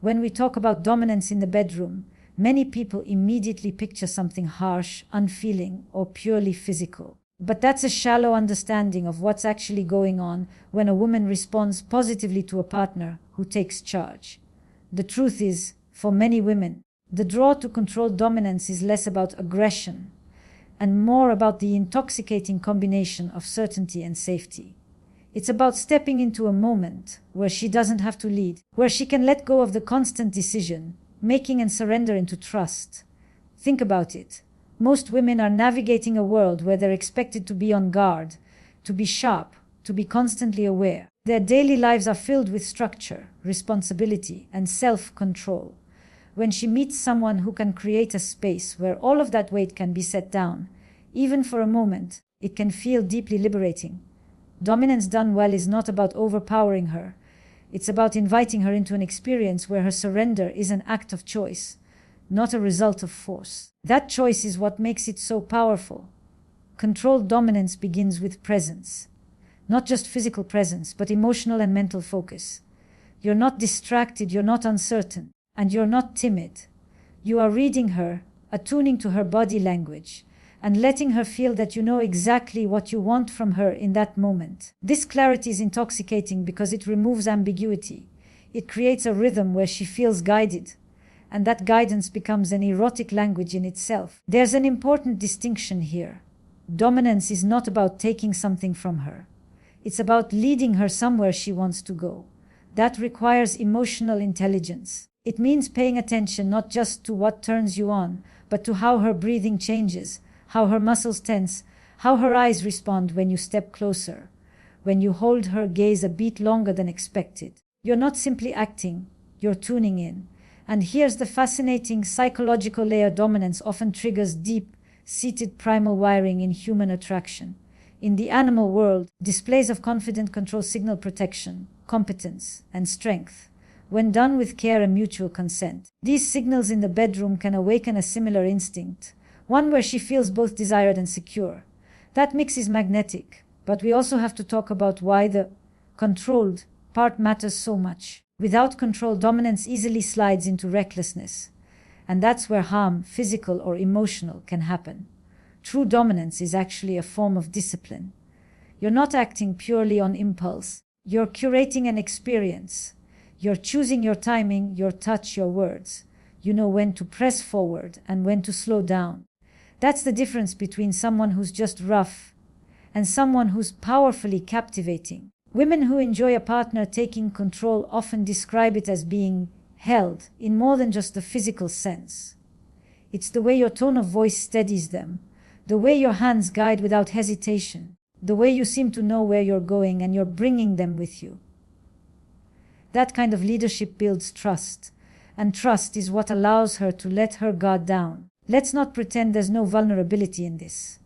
When we talk about dominance in the bedroom, many people immediately picture something harsh, unfeeling, or purely physical. But that's a shallow understanding of what's actually going on when a woman responds positively to a partner who takes charge. The truth is, for many women, the draw to control dominance is less about aggression and more about the intoxicating combination of certainty and safety. It's about stepping into a moment where she doesn't have to lead, where she can let go of the constant decision, making and surrender into trust. Think about it. Most women are navigating a world where they're expected to be on guard, to be sharp, to be constantly aware. Their daily lives are filled with structure, responsibility, and self-control. When she meets someone who can create a space where all of that weight can be set down, even for a moment, it can feel deeply liberating. Dominance done well is not about overpowering her. It's about inviting her into an experience where her surrender is an act of choice, not a result of force. That choice is what makes it so powerful. Controlled dominance begins with presence. Not just physical presence, but emotional and mental focus. You're not distracted, you're not uncertain, and you're not timid. You are reading her, attuning to her body language, and letting her feel that you know exactly what you want from her in that moment. This clarity is intoxicating because it removes ambiguity. It creates a rhythm where she feels guided, and that guidance becomes an erotic language in itself. There's an important distinction here. Dominance is not about taking something from her. It's about leading her somewhere she wants to go. That requires emotional intelligence. It means paying attention not just to what turns you on, but to how her breathing changes, how her muscles tense, how her eyes respond when you step closer, when you hold her gaze a beat longer than expected. You're not simply acting, you're tuning in. And here's the fascinating psychological layer: dominance often triggers deep-seated primal wiring in human attraction. In the animal world, displays of confident control signal protection, competence, and strength. When done with care and mutual consent, these signals in the bedroom can awaken a similar instinct, one where she feels both desired and secure. That mix is magnetic, but we also have to talk about why the controlled part matters so much. Without control, dominance easily slides into recklessness, and that's where harm, physical or emotional, can happen. True dominance is actually a form of discipline. You're not acting purely on impulse. You're curating an experience. You're choosing your timing, your touch, your words. You know when to press forward and when to slow down. That's the difference between someone who's just rough and someone who's powerfully captivating. Women who enjoy a partner taking control often describe it as being held in more than just the physical sense. It's the way your tone of voice steadies them, the way your hands guide without hesitation, the way you seem to know where you're going and you're bringing them with you. That kind of leadership builds trust, and trust is what allows her to let her guard down. Let's not pretend there's no vulnerability in this.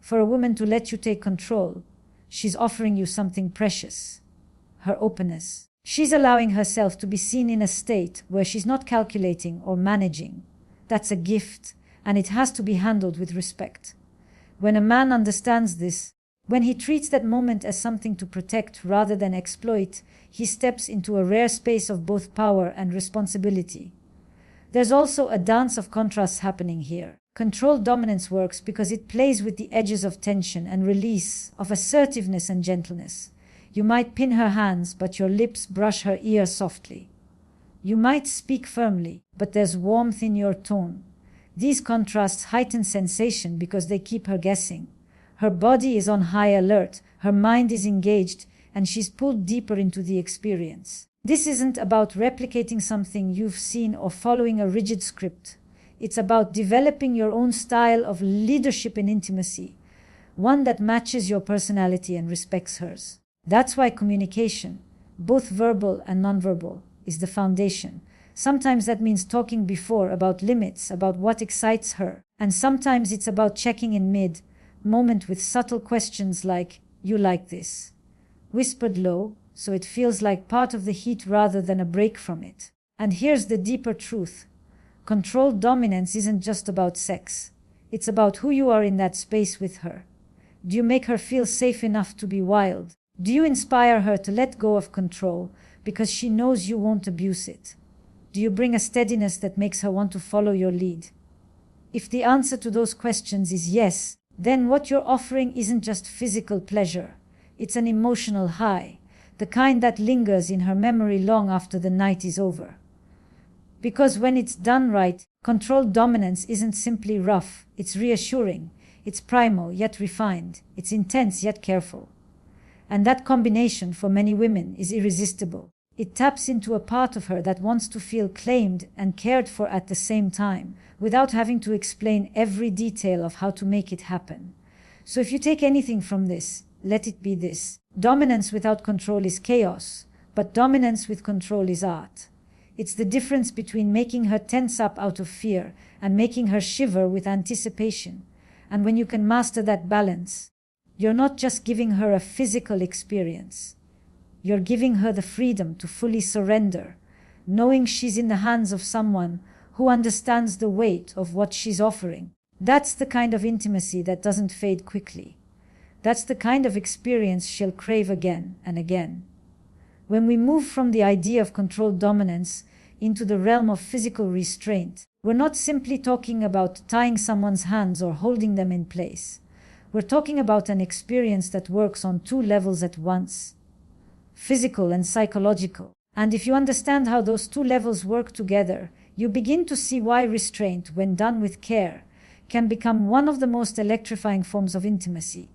For a woman to let you take control, she's offering you something precious: her openness. She's allowing herself to be seen in a state where she's not calculating or managing. That's a gift, and it has to be handled with respect. When a man understands this, when he treats that moment as something to protect rather than exploit, he steps into a rare space of both power and responsibility. There's also a dance of contrasts happening here. Controlled dominance works because it plays with the edges of tension and release, of assertiveness and gentleness. You might pin her hands, but your lips brush her ear softly. You might speak firmly, but there's warmth in your tone. These contrasts heighten sensation because they keep her guessing. Her body is on high alert, her mind is engaged, and she's pulled deeper into the experience. This isn't about replicating something you've seen or following a rigid script. It's about developing your own style of leadership and intimacy, one that matches your personality and respects hers. That's why communication, both verbal and nonverbal, is the foundation. Sometimes that means talking before about limits, about what excites her, and sometimes it's about checking in mid-moment with subtle questions like, "You like this?" whispered low, so it feels like part of the heat rather than a break from it. And here's the deeper truth. Controlled dominance isn't just about sex. It's about who you are in that space with her. Do you make her feel safe enough to be wild? Do you inspire her to let go of control because she knows you won't abuse it? Do you bring a steadiness that makes her want to follow your lead? If the answer to those questions is yes, then what you're offering isn't just physical pleasure. It's an emotional high, the kind that lingers in her memory long after the night is over. Because when it's done right, controlled dominance isn't simply rough, it's reassuring, it's primal yet refined, it's intense yet careful. And that combination for many women is irresistible. It taps into a part of her that wants to feel claimed and cared for at the same time, without having to explain every detail of how to make it happen. So if you take anything from this, let it be this. Dominance without control is chaos, but dominance with control is art. It's the difference between making her tense up out of fear and making her shiver with anticipation. And when you can master that balance, you're not just giving her a physical experience. You're giving her the freedom to fully surrender, knowing she's in the hands of someone who understands the weight of what she's offering. That's the kind of intimacy that doesn't fade quickly. That's the kind of experience she'll crave again and again. When we move from the idea of controlled dominance into the realm of physical restraint, we're not simply talking about tying someone's hands or holding them in place. We're talking about an experience that works on two levels at once, physical and psychological. And if you understand how those two levels work together, you begin to see why restraint, when done with care, can become one of the most electrifying forms of intimacy.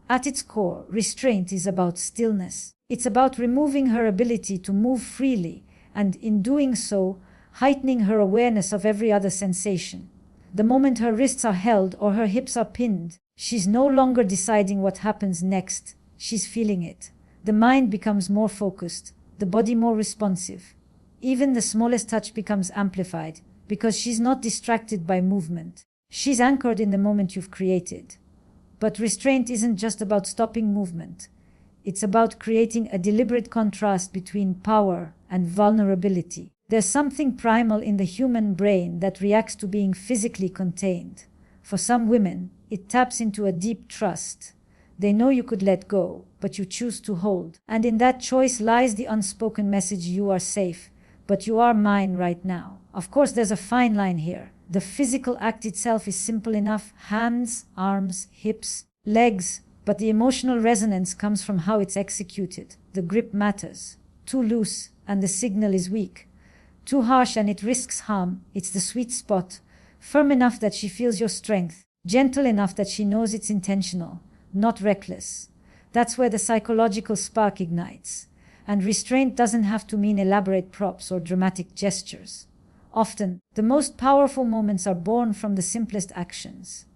At its core, restraint is about stillness. It's about removing her ability to move freely, and in doing so, heightening her awareness of every other sensation. The moment her wrists are held or her hips are pinned, she's no longer deciding what happens next. She's feeling it. The mind becomes more focused, the body more responsive. Even the smallest touch becomes amplified, because she's not distracted by movement. She's anchored in the moment you've created. But restraint isn't just about stopping movement. It's about creating a deliberate contrast between power and vulnerability. There's something primal in the human brain that reacts to being physically contained. For some women, it taps into a deep trust. They know you could let go, but you choose to hold. And in that choice lies the unspoken message: you are safe, but you are mine right now. Of course, there's a fine line here. The physical act itself is simple enough: hands, arms, hips, legs. But the emotional resonance comes from how it's executed. The grip matters. Too loose, and the signal is weak. Too harsh, and it risks harm. It's the sweet spot. Firm enough that she feels your strength. Gentle enough that she knows it's intentional, not reckless. That's where the psychological spark ignites. And restraint doesn't have to mean elaborate props or dramatic gestures. Often, the most powerful moments are born from the simplest actions.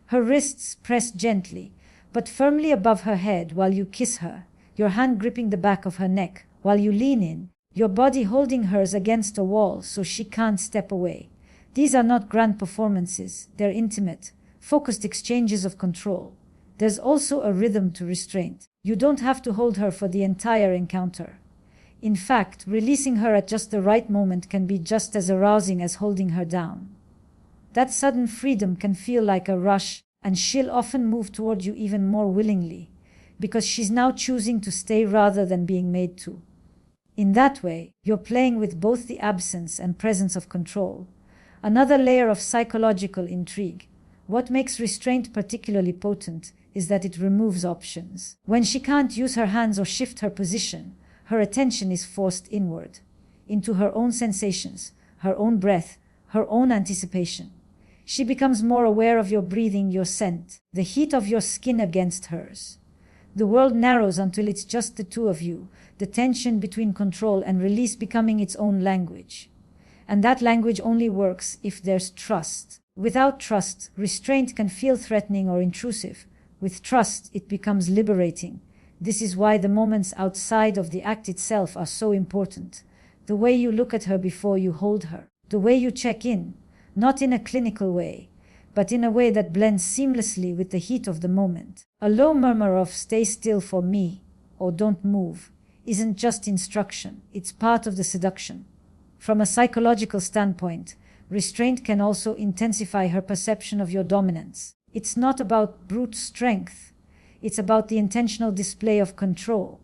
Her wrists pressed gently, but firmly above her head while you kiss her, your hand gripping the back of her neck while you lean in, your body holding hers against a wall so she can't step away. These are not grand performances. They're intimate, focused exchanges of control. There's also a rhythm to restraint. You don't have to hold her for the entire encounter. In fact, releasing her at just the right moment can be just as arousing as holding her down. That sudden freedom can feel like a rush, and she'll often move toward you even more willingly, because she's now choosing to stay rather than being made to. In that way, you're playing with both the absence and presence of control. Another layer of psychological intrigue. What makes restraint particularly potent is that it removes options. When she can't use her hands or shift her position, her attention is forced inward, into her own sensations, her own breath, her own anticipation. She becomes more aware of your breathing, your scent, the heat of your skin against hers. The world narrows until it's just the two of you, the tension between control and release becoming its own language. And that language only works if there's trust. Without trust, restraint can feel threatening or intrusive. With trust, it becomes liberating. This is why the moments outside of the act itself are so important. The way you look at her before you hold her, the way you check in, not in a clinical way, but in a way that blends seamlessly with the heat of the moment. A low murmur of "stay still for me" or "don't move" isn't just instruction, it's part of the seduction. From a psychological standpoint, restraint can also intensify her perception of your dominance. It's not about brute strength, it's about the intentional display of control.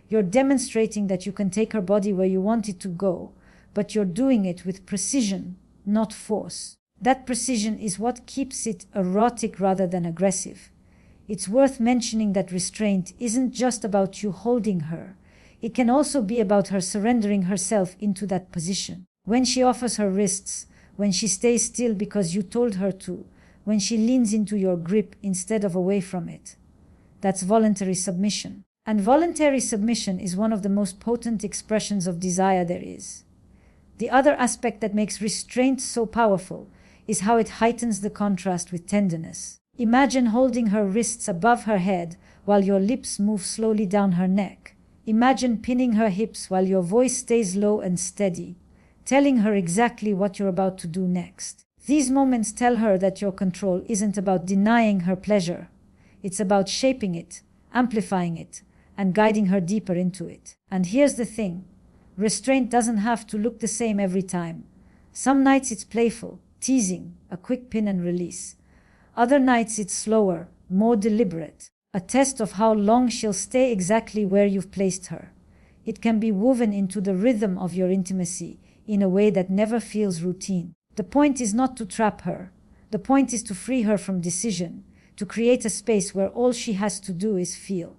You're demonstrating that you can take her body where you want it to go, but you're doing it with precision, not force. That precision is what keeps it erotic rather than aggressive. It's worth mentioning that restraint isn't just about you holding her. It can also be about her surrendering herself into that position. When she offers her wrists, when she stays still because you told her to, when she leans into your grip instead of away from it. That's voluntary submission. And voluntary submission is one of the most potent expressions of desire there is. The other aspect that makes restraint so powerful is how it heightens the contrast with tenderness. Imagine holding her wrists above her head while your lips move slowly down her neck. Imagine pinning her hips while your voice stays low and steady, telling her exactly what you're about to do next. These moments tell her that your control isn't about denying her pleasure. It's about shaping it, amplifying it, and guiding her deeper into it. And here's the thing. Restraint doesn't have to look the same every time. Some nights it's playful, teasing, a quick pin and release. Other nights it's slower, more deliberate, a test of how long she'll stay exactly where you've placed her. It can be woven into the rhythm of your intimacy in a way that never feels routine. The point is not to trap her. The point is to free her from decision, to create a space where all she has to do is feel.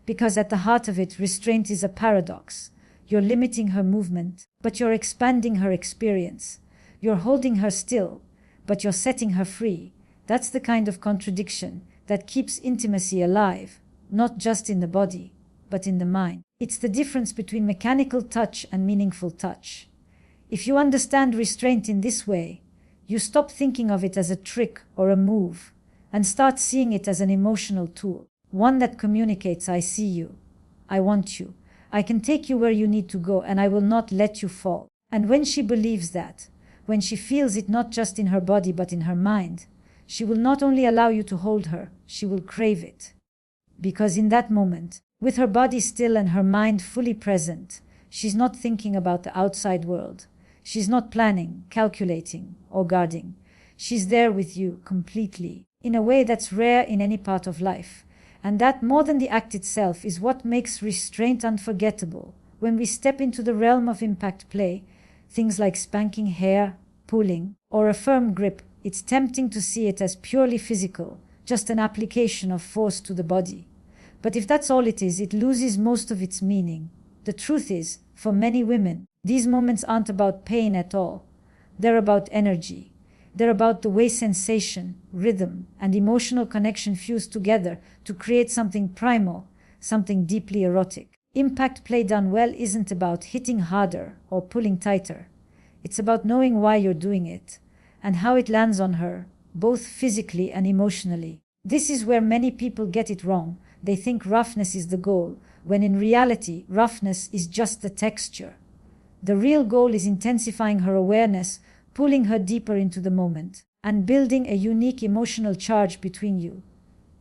Because at the heart of it, restraint is a paradox. You're limiting her movement, but you're expanding her experience. You're holding her still, but you're setting her free. That's the kind of contradiction that keeps intimacy alive, not just in the body, but in the mind. It's the difference between mechanical touch and meaningful touch. If you understand restraint in this way, you stop thinking of it as a trick or a move and start seeing it as an emotional tool, one that communicates, I see you, I want you, I can take you where you need to go, and I will not let you fall. And when she believes that, when she feels it not just in her body but in her mind, she will not only allow you to hold her, she will crave it. Because in that moment, with her body still and her mind fully present, she's not thinking about the outside world. She's not planning, calculating, or guarding. She's there with you completely, in a way that's rare in any part of life. And that, more than the act itself, is what makes restraint unforgettable. When we step into the realm of impact play, things like spanking hair, pulling, or a firm grip, it's tempting to see it as purely physical, just an application of force to the body. But if that's all it is, it loses most of its meaning. The truth is, for many women, these moments aren't about pain at all. They're about energy. They're about the way sensation, rhythm, and emotional connection fuse together to create something primal, something deeply erotic. Impact play done well isn't about hitting harder or pulling tighter. It's about knowing why you're doing it and how it lands on her, both physically and emotionally. This is where many people get it wrong. They think roughness is the goal, when in reality, roughness is just the texture. The real goal is intensifying her awareness, pulling her deeper into the moment, and building a unique emotional charge between you.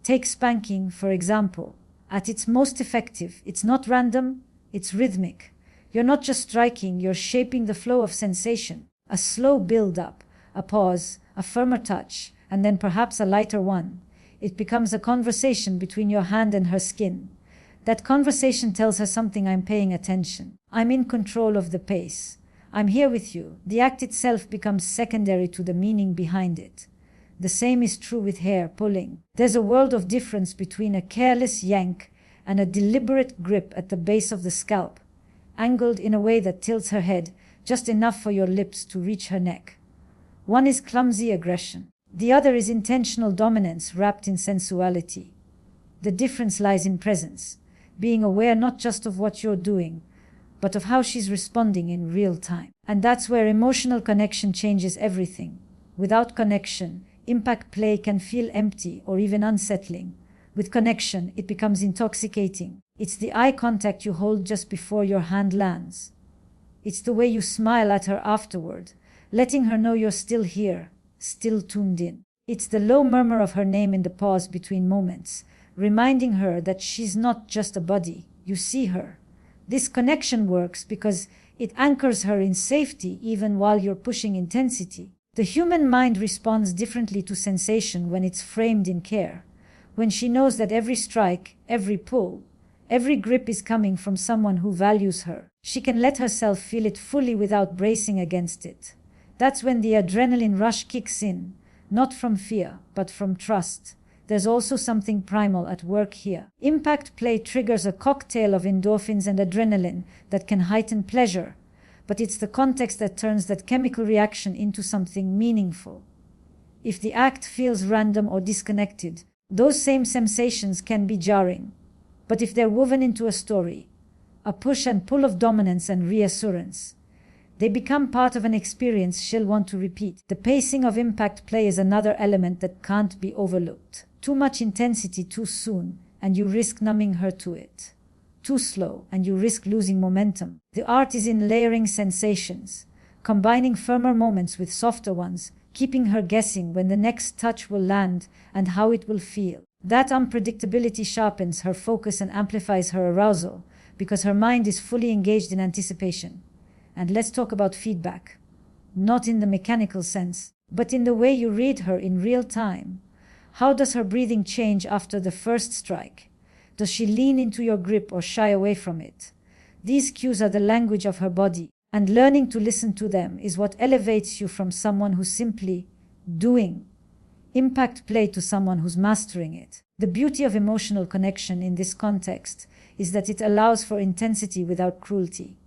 Take spanking, for example. At its most effective, it's not random, it's rhythmic. You're not just striking, you're shaping the flow of sensation. A slow build-up, a pause, a firmer touch, and then perhaps a lighter one. It becomes a conversation between your hand and her skin. That conversation tells her something: I'm paying attention. I'm in control of the pace. I'm here with you. The act itself becomes secondary to the meaning behind it. The same is true with hair pulling. There's a world of difference between a careless yank and a deliberate grip at the base of the scalp, angled in a way that tilts her head just enough for your lips to reach her neck. One is clumsy aggression. The other is intentional dominance wrapped in sensuality. The difference lies in presence, being aware not just of what you're doing, but of how she's responding in real time. And that's where emotional connection changes everything. Without connection, impact play can feel empty or even unsettling. With connection, it becomes intoxicating. It's the eye contact you hold just before your hand lands. It's the way you smile at her afterward, letting her know you're still here, still tuned in. It's the low murmur of her name in the pause between moments, reminding her that she's not just a body, you see her. This connection works because it anchors her in safety even while you're pushing intensity. The human mind responds differently to sensation when it's framed in care. When she knows that every strike, every pull, every grip is coming from someone who values her, She can let herself feel it fully without bracing against it. That's when the adrenaline rush kicks in, not from fear, but from trust. There's also something primal at work here. Impact play triggers a cocktail of endorphins and adrenaline that can heighten pleasure, but it's the context that turns that chemical reaction into something meaningful. If the act feels random or disconnected, those same sensations can be jarring. But if they're woven into a story, a push and pull of dominance and reassurance, they become part of an experience she'll want to repeat. The pacing of impact play is another element that can't be overlooked. Too much intensity too soon, and you risk numbing her to it. Too slow, and you risk losing momentum. The art is in layering sensations, combining firmer moments with softer ones, keeping her guessing when the next touch will land and how it will feel. That unpredictability sharpens her focus and amplifies her arousal, because her mind is fully engaged in anticipation. And let's talk about feedback. Not in the mechanical sense, but in the way you read her in real time. How does her breathing change after the first strike? Does she lean into your grip or shy away from it? These cues are the language of her body, and learning to listen to them is what elevates you from someone who's simply doing impact play to someone who's mastering it. The beauty of emotional connection in this context is that it allows for intensity without cruelty.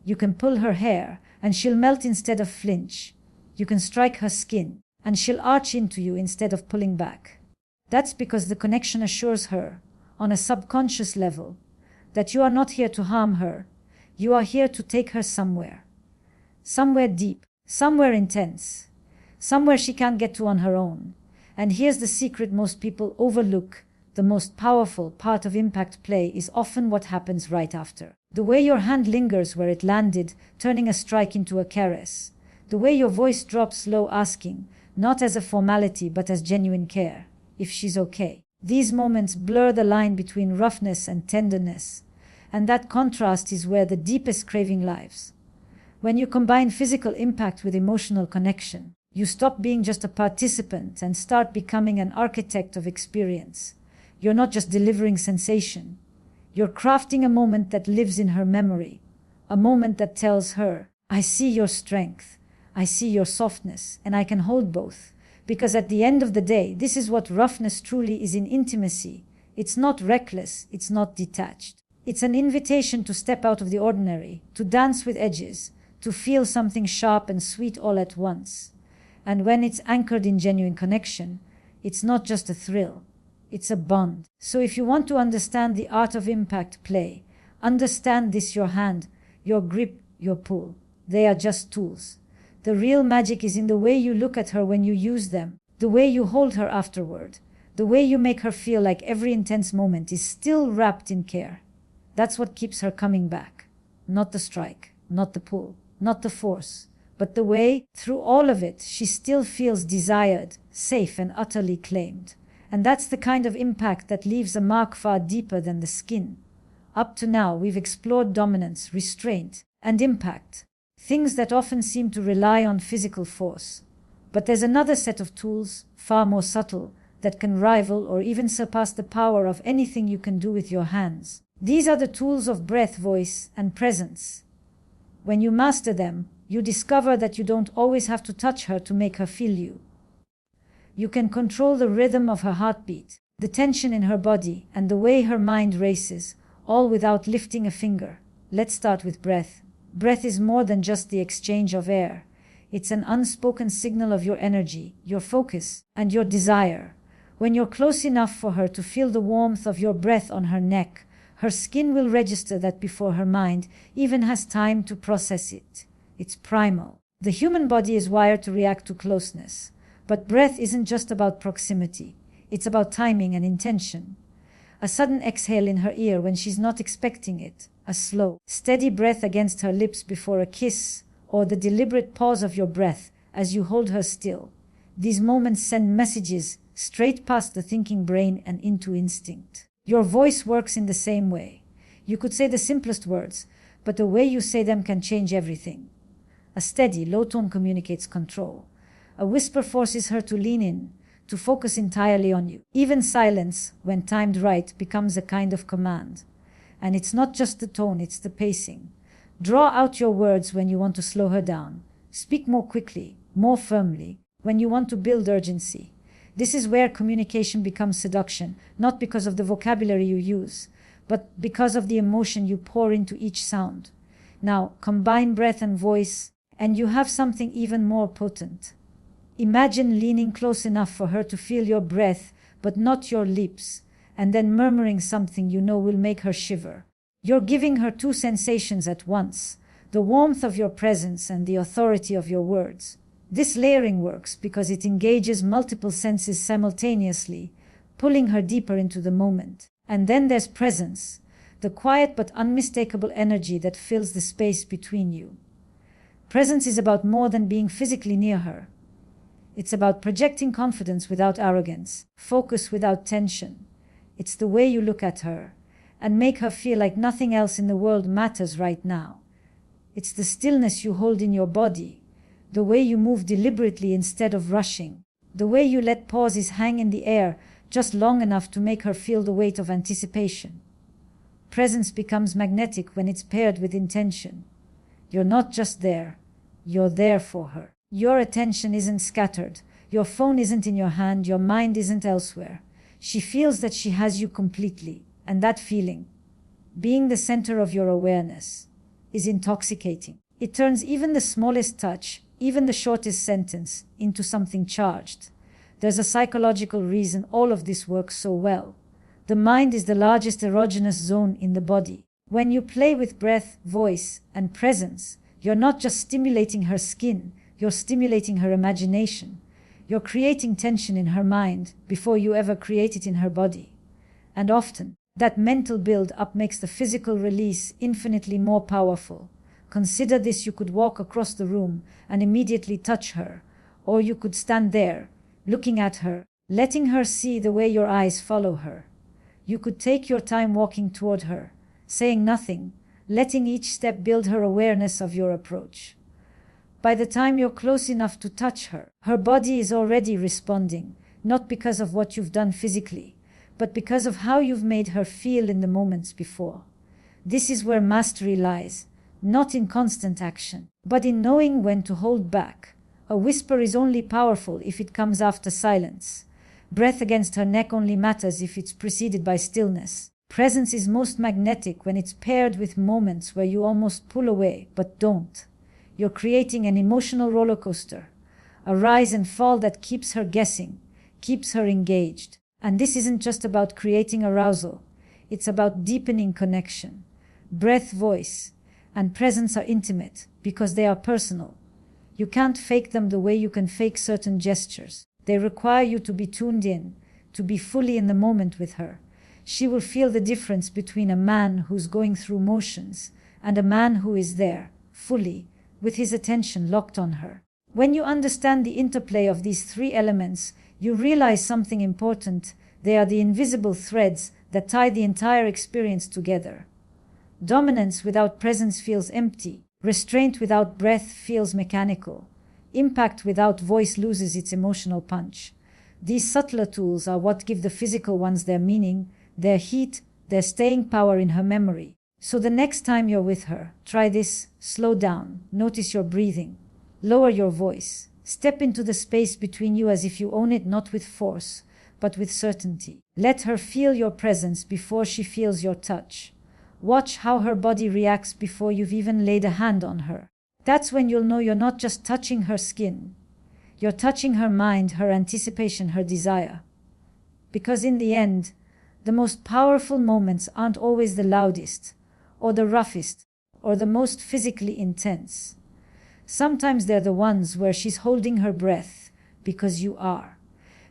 You can pull her hair, and she'll melt instead of flinch. You can strike her skin, and she'll arch into you instead of pulling back. That's because the connection assures her, on a subconscious level, that you are not here to harm her. You are here to take her somewhere. Somewhere deep, somewhere intense, somewhere she can't get to on her own. And here's the secret most people overlook. The most powerful part of impact play is often what happens right after. The way your hand lingers where it landed, turning a strike into a caress. The way your voice drops low, asking, not as a formality but as genuine care, if she's okay. These moments blur the line between roughness and tenderness, and that contrast is where the deepest craving lies. When you combine physical impact with emotional connection, you stop being just a participant and start becoming an architect of experience. You're not just delivering sensation. You're crafting a moment that lives in her memory, a moment that tells her, I see your strength, I see your softness, and I can hold both. Because at the end of the day, this is what roughness truly is in intimacy. It's not reckless, it's not detached. It's an invitation to step out of the ordinary, to dance with edges, to feel something sharp and sweet all at once. And when it's anchored in genuine connection, it's not just a thrill, it's a bond. So if you want to understand the art of impact play, understand this: your hand, your grip, your pull. They are just tools. The real magic is in the way you look at her when you use them, the way you hold her afterward, the way you make her feel like every intense moment is still wrapped in care. That's what keeps her coming back. Not the strike, not the pull, not the force, but the way, through all of it, she still feels desired, safe, and utterly claimed. And that's the kind of impact that leaves a mark far deeper than the skin. Up to now, we've explored dominance, restraint, and impact, things that often seem to rely on physical force. But there's another set of tools, far more subtle, that can rival or even surpass the power of anything you can do with your hands. These are the tools of breath, voice, and presence. When you master them, you discover that you don't always have to touch her to make her feel you. You can control the rhythm of her heartbeat, the tension in her body, and the way her mind races, all without lifting a finger. Let's start with breath. Breath is more than just the exchange of air. It's an unspoken signal of your energy, your focus, and your desire. When you're close enough for her to feel the warmth of your breath on her neck, her skin will register that before her mind even has time to process it. It's primal. The human body is wired to react to closeness. But breath isn't just about proximity. It's about timing and intention. A sudden exhale in her ear when she's not expecting it, a slow, steady breath against her lips before a kiss, or the deliberate pause of your breath as you hold her still. These moments send messages straight past the thinking brain and into instinct. Your voice works in the same way. You could say the simplest words, but the way you say them can change everything. A steady, low tone communicates control. A whisper forces her to lean in, to focus entirely on you. Even silence, when timed right, becomes a kind of command. And it's not just the tone, it's the pacing. Draw out your words when you want to slow her down. Speak more quickly, more firmly, when you want to build urgency. This is where communication becomes seduction, not because of the vocabulary you use, but because of the emotion you pour into each sound. Now, combine breath and voice, and you have something even more potent. Imagine leaning close enough for her to feel your breath, but not your lips, and then murmuring something you know will make her shiver. You're giving her two sensations at once, the warmth of your presence and the authority of your words. This layering works because it engages multiple senses simultaneously, pulling her deeper into the moment. And then there's presence, the quiet but unmistakable energy that fills the space between you. Presence is about more than being physically near her. It's about projecting confidence without arrogance, focus without tension. It's the way you look at her and make her feel like nothing else in the world matters right now. It's the stillness you hold in your body, the way you move deliberately instead of rushing, the way you let pauses hang in the air just long enough to make her feel the weight of anticipation. Presence becomes magnetic when it's paired with intention. You're not just there, you're there for her. Your attention isn't scattered, your phone isn't in your hand, your mind isn't elsewhere. She feels that she has you completely, and that feeling, being the center of your awareness, is intoxicating. It turns even the smallest touch, even the shortest sentence, into something charged. There's a psychological reason all of this works so well. The mind is the largest erogenous zone in the body. When you play with breath, voice, and presence, you're not just stimulating her skin, you're stimulating her imagination. You're creating tension in her mind before you ever create it in her body. And often, that mental build-up makes the physical release infinitely more powerful. Consider this: you could walk across the room and immediately touch her, or you could stand there, looking at her, letting her see the way your eyes follow her. You could take your time walking toward her, saying nothing, letting each step build her awareness of your approach. By the time you're close enough to touch her, her body is already responding, not because of what you've done physically, but because of how you've made her feel in the moments before. This is where mastery lies, not in constant action, but in knowing when to hold back. A whisper is only powerful if it comes after silence. Breath against her neck only matters if it's preceded by stillness. Presence is most magnetic when it's paired with moments where you almost pull away, but don't. You're creating an emotional roller coaster, a rise and fall that keeps her guessing, keeps her engaged. And this isn't just about creating arousal, it's about deepening connection. Breath, voice, and presence are intimate because they are personal. You can't fake them the way you can fake certain gestures. They require you to be tuned in, to be fully in the moment with her. She will feel the difference between a man who's going through motions and a man who is there, fully, with his attention locked on her. When you understand the interplay of these three elements, you realize something important. They are the invisible threads that tie the entire experience together. Dominance without presence feels empty. Restraint without breath feels mechanical. Impact without voice loses its emotional punch. These subtler tools are what give the physical ones their meaning, their heat, their staying power in her memory. So the next time you're with her, try this: slow down, notice your breathing, lower your voice, step into the space between you as if you own it, not with force, but with certainty. Let her feel your presence before she feels your touch. Watch how her body reacts before you've even laid a hand on her. That's when you'll know you're not just touching her skin. You're touching her mind, her anticipation, her desire. Because in the end, the most powerful moments aren't always the loudest, or the roughest, or the most physically intense. Sometimes they're the ones where she's holding her breath because you are,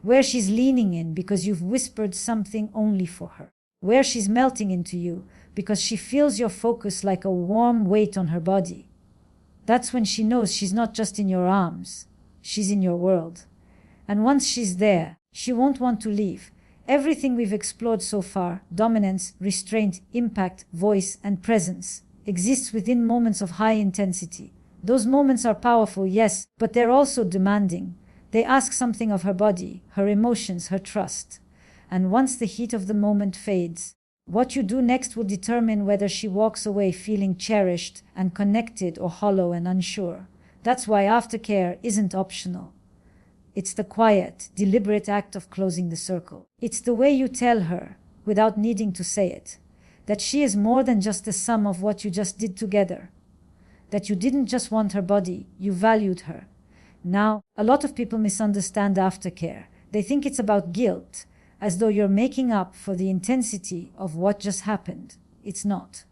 where she's leaning in because you've whispered something only for her, where she's melting into you because she feels your focus like a warm weight on her body. That's when she knows she's not just in your arms, she's in your world. And once she's there, she won't want to leave. Everything we've explored so far, dominance, restraint, impact, voice, and presence, exists within moments of high intensity. Those moments are powerful, yes, but they're also demanding. They ask something of her body, her emotions, her trust. And once the heat of the moment fades, What you do next will determine whether she walks away feeling cherished and connected or hollow and unsure. That's why aftercare isn't optional. It's the quiet, deliberate act of closing the circle. It's the way you tell her, without needing to say it, that she is more than just the sum of what you just did together. That you didn't just want her body, you valued her. Now, a lot of people misunderstand aftercare. They think it's about guilt, as though you're making up for the intensity of what just happened. It's not.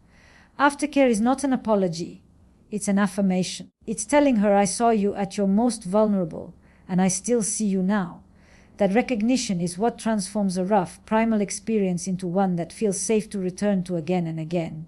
Aftercare is not an apology. It's an affirmation. It's telling her, I saw you at your most vulnerable, and I still see you now. That recognition is what transforms a rough, primal experience into one that feels safe to return to again and again.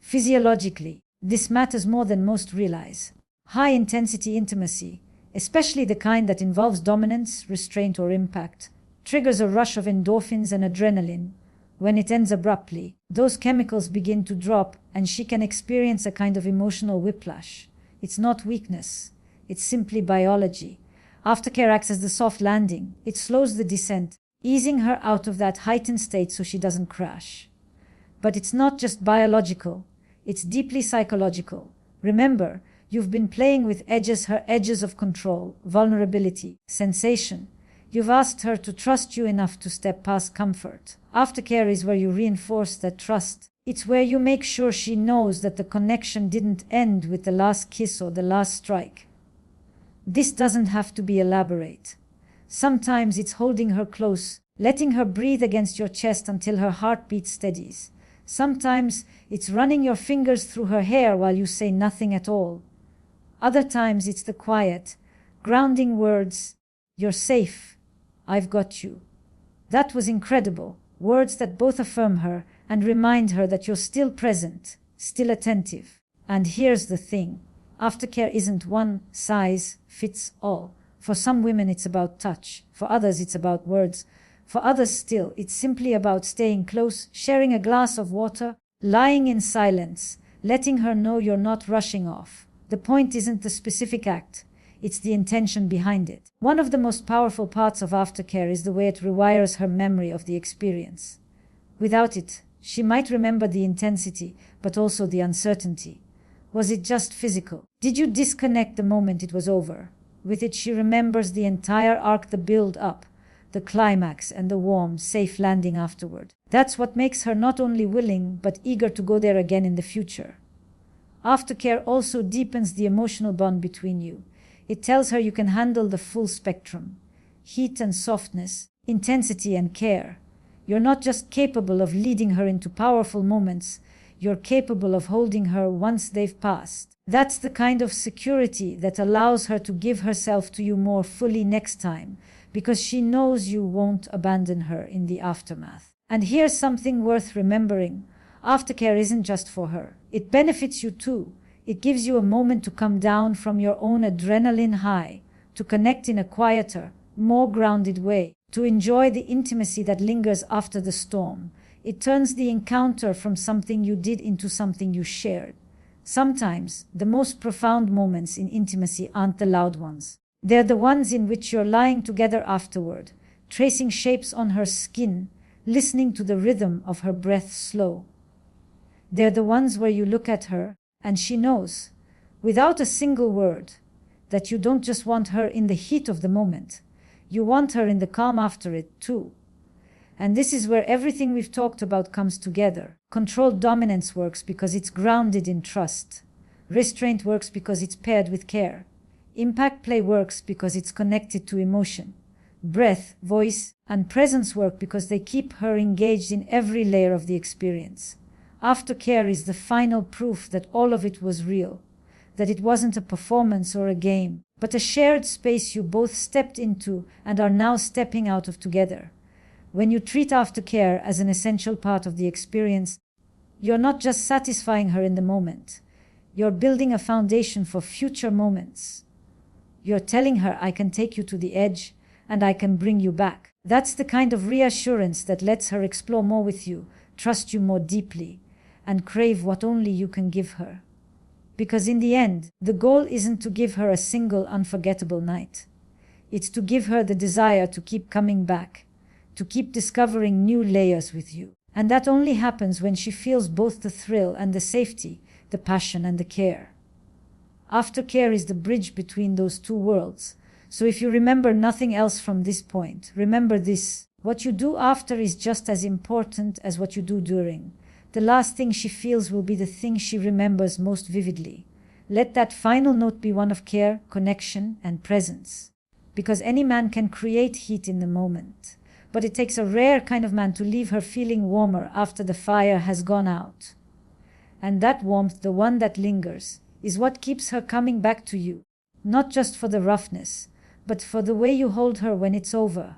Physiologically, this matters more than most realize. High-intensity intimacy, especially the kind that involves dominance, restraint, or impact, triggers a rush of endorphins and adrenaline. When it ends abruptly, those chemicals begin to drop, and she can experience a kind of emotional whiplash. It's not weakness. It's simply biology. Aftercare acts as the soft landing. It slows the descent, easing her out of that heightened state so she doesn't crash. But it's not just biological. It's deeply psychological. Remember, you've been playing with her edges of control, vulnerability, sensation. You've asked her to trust you enough to step past comfort. Aftercare is where you reinforce that trust. It's where you make sure she knows that the connection didn't end with the last kiss or the last strike. This doesn't have to be elaborate. Sometimes it's holding her close, letting her breathe against your chest until her heartbeat steadies. Sometimes it's running your fingers through her hair while you say nothing at all. Other times it's the quiet, grounding words, "You're safe. I've got you." That was incredible. Words that both affirm her and remind her that you're still present, still attentive. And here's the thing. Aftercare isn't one size fits all. For some women it's about touch. For others it's about words. For others still, it's simply about staying close, sharing a glass of water, lying in silence, letting her know you're not rushing off. The point isn't the specific act. It's the intention behind it. One of the most powerful parts of aftercare is the way it rewires her memory of the experience. Without it, she might remember the intensity, but also the uncertainty. Was it just physical? Did you disconnect the moment it was over? With it, she remembers the entire arc, the build-up, the climax, and the warm, safe landing afterward. That's what makes her not only willing, but eager to go there again in the future. Aftercare also deepens the emotional bond between you. It tells her you can handle the full spectrum. Heat and softness, intensity and care. You're not just capable of leading her into powerful moments, you're capable of holding her once they've passed. That's the kind of security that allows her to give herself to you more fully next time, because she knows you won't abandon her in the aftermath. And here's something worth remembering. Aftercare isn't just for her. It benefits you too. It gives you a moment to come down from your own adrenaline high, to connect in a quieter, more grounded way, to enjoy the intimacy that lingers after the storm. It turns the encounter from something you did into something you shared. Sometimes, the most profound moments in intimacy aren't the loud ones. They're the ones in which you're lying together afterward, tracing shapes on her skin, listening to the rhythm of her breath slow. They're the ones where you look at her, and she knows, without a single word, that you don't just want her in the heat of the moment. You want her in the calm after it, too. And this is where everything we've talked about comes together. Controlled dominance works because it's grounded in trust. Restraint works because it's paired with care. Impact play works because it's connected to emotion. Breath, voice, and presence work because they keep her engaged in every layer of the experience. Aftercare is the final proof that all of it was real, that it wasn't a performance or a game, but a shared space you both stepped into and are now stepping out of together. When you treat aftercare as an essential part of the experience, you're not just satisfying her in the moment. You're building a foundation for future moments. You're telling her, I can take you to the edge, and I can bring you back. That's the kind of reassurance that lets her explore more with you, trust you more deeply, and crave what only you can give her. Because in the end, the goal isn't to give her a single unforgettable night. It's to give her the desire to keep coming back, to keep discovering new layers with you. And that only happens when she feels both the thrill and the safety, the passion and the care. Aftercare is the bridge between those two worlds. So if you remember nothing else from this point, remember this: what you do after is just as important as what you do during. The last thing she feels will be the thing she remembers most vividly. Let that final note be one of care, connection, and presence. Because any man can create heat in the moment, but it takes a rare kind of man to leave her feeling warmer after the fire has gone out. And that warmth, the one that lingers, is what keeps her coming back to you, not just for the roughness, but for the way you hold her when it's over.